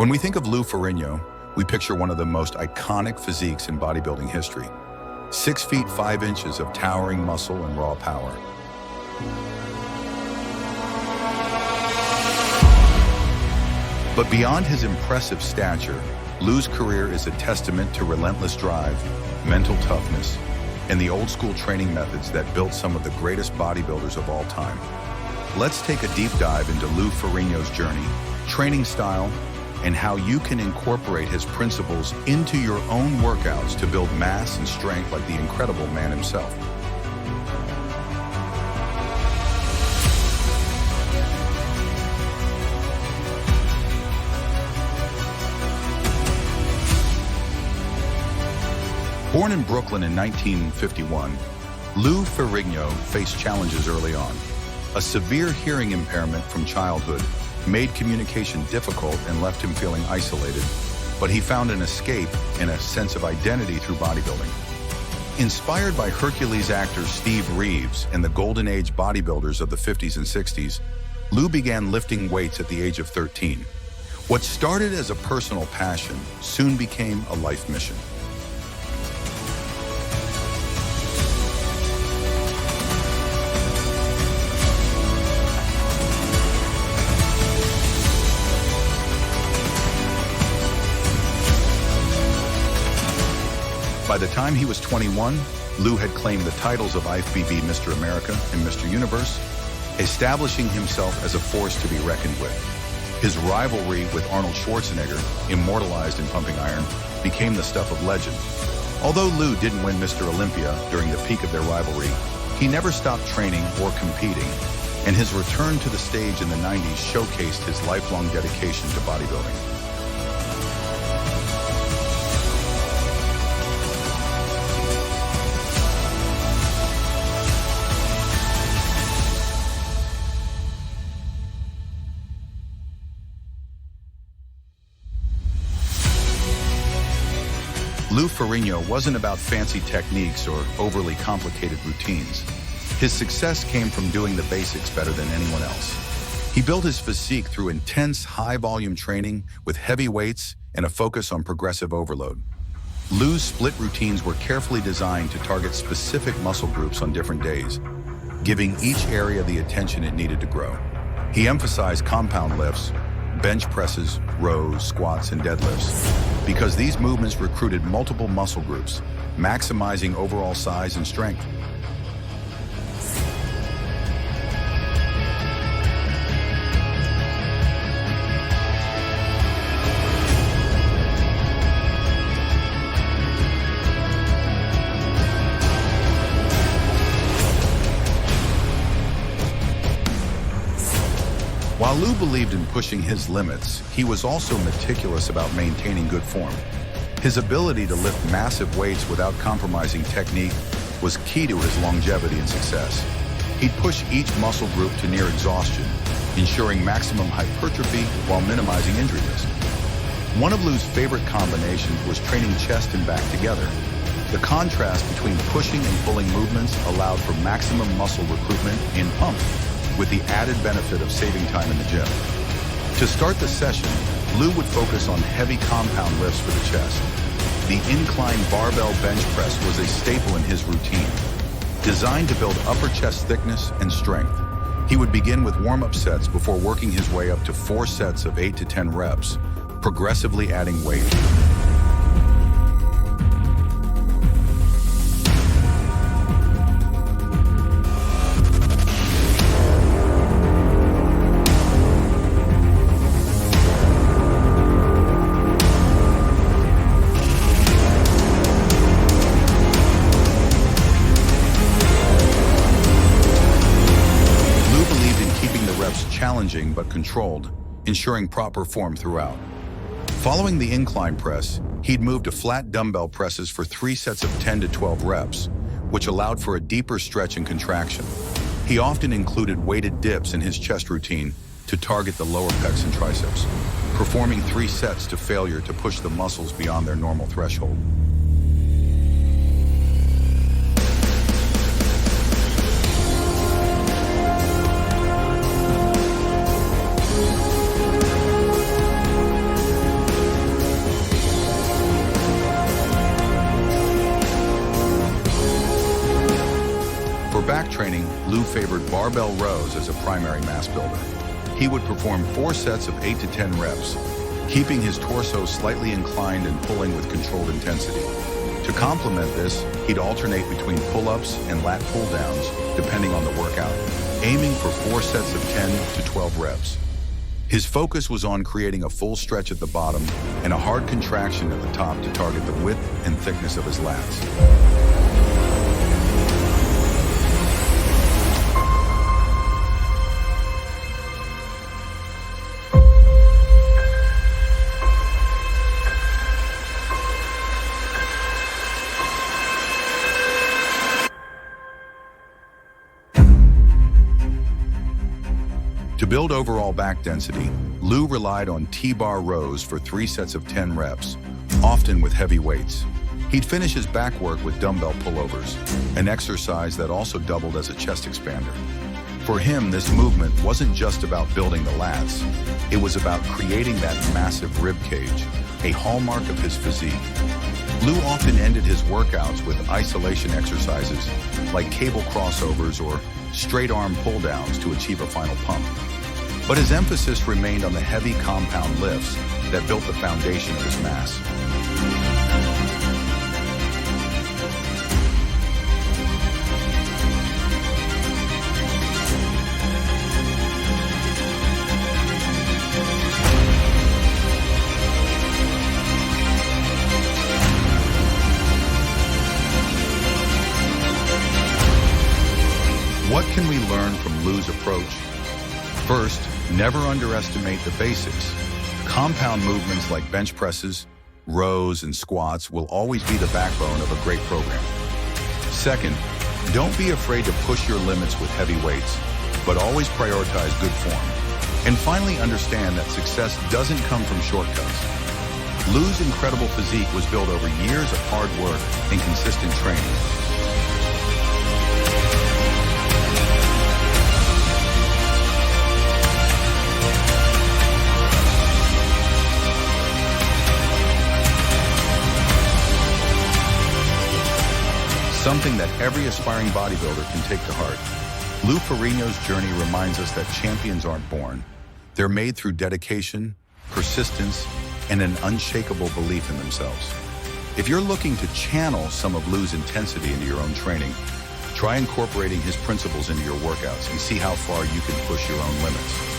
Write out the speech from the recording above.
When we think of Lou Ferrigno, we picture one of the most iconic physiques in bodybuilding history. 6 feet 5 inches of towering muscle and raw power. But beyond his impressive stature, Lou's career is a testament to relentless drive, mental toughness, and the old-school training methods that built some of the greatest bodybuilders of all time. Let's take a deep dive into Lou Ferrigno's journey, training style, and how you can incorporate his principles into your own workouts to build mass and strength like the incredible man himself. Born in Brooklyn in 1951, Lou Ferrigno faced challenges early on. A severe hearing impairment from childhood made communication difficult and left him feeling isolated, but he found an escape and a sense of identity through bodybuilding. Inspired by Hercules actor Steve Reeves and the golden age bodybuilders of the 50s and 60s, Lou began lifting weights at the age of 13. What started as a personal passion soon became a life mission. By the time he was 21, Lou had claimed the titles of IFBB Mr. America and Mr. Universe, establishing himself as a force to be reckoned with. His rivalry with Arnold Schwarzenegger, immortalized in Pumping Iron, became the stuff of legend. Although Lou didn't win Mr. Olympia during the peak of their rivalry, he never stopped training or competing, and his return to the stage in the 90s showcased his lifelong dedication to bodybuilding. Lou Ferrigno wasn't about fancy techniques or overly complicated routines. His success came from doing the basics better than anyone else. He built his physique through intense, high-volume training with heavy weights and a focus on progressive overload. Lou's split routines were carefully designed to target specific muscle groups on different days, giving each area the attention it needed to grow. He emphasized compound lifts, bench presses, rows, squats, and deadlifts, because these movements recruited multiple muscle groups, maximizing overall size and strength. While Lou believed in pushing his limits, he was also meticulous about maintaining good form. His ability to lift massive weights without compromising technique was key to his longevity and success. He'd push each muscle group to near exhaustion, ensuring maximum hypertrophy while minimizing injury risk. One of Lou's favorite combinations was training chest and back together. The contrast between pushing and pulling movements allowed for maximum muscle recruitment in pump, with the added benefit of saving time in the gym. To start the session, Lou would focus on heavy compound lifts for the chest. The incline barbell bench press was a staple in his routine, designed to build upper chest thickness and strength. He would begin with warm-up sets before working his way up to 4 sets of 8 to 10 reps, progressively adding weight. Challenging but controlled, ensuring proper form throughout. Following the incline press, he'd move to flat dumbbell presses for 3 sets of 10 to 12 reps, which allowed for a deeper stretch and contraction. He often included weighted dips in his chest routine to target the lower pecs and triceps, performing 3 sets to failure to push the muscles beyond their normal threshold. For back training, Lou favored barbell rows as a primary mass builder. He would perform 4 sets of 8 to 10 reps, keeping his torso slightly inclined and pulling with controlled intensity. To complement this, he'd alternate between pull-ups and lat pull-downs, depending on the workout, aiming for 4 sets of 10 to 12 reps. His focus was on creating a full stretch at the bottom and a hard contraction at the top to target the width and thickness of his lats. To build overall back density, Lou relied on T-bar rows for 3 sets of 10 reps, often with heavy weights. He'd finish his back work with dumbbell pullovers, an exercise that also doubled as a chest expander. For him, this movement wasn't just about building the lats, it was about creating that massive rib cage, a hallmark of his physique. Lou often ended his workouts with isolation exercises like cable crossovers or straight arm pull downs to achieve a final pump. But his emphasis remained on the heavy compound lifts that built the foundation of his mass. What can we learn from Lou's approach? First, never underestimate the basics. Compound movements like bench presses, rows, and squats will always be the backbone of a great program. Second, don't be afraid to push your limits with heavy weights, but always prioritize good form. And finally, understand that success doesn't come from shortcuts. Lou's incredible physique was built over years of hard work and consistent training. Something that every aspiring bodybuilder can take to heart. Lou Ferrigno's journey reminds us that champions aren't born. They're made through dedication, persistence, and an unshakable belief in themselves. If you're looking to channel some of Lou's intensity into your own training, try incorporating his principles into your workouts and see how far you can push your own limits.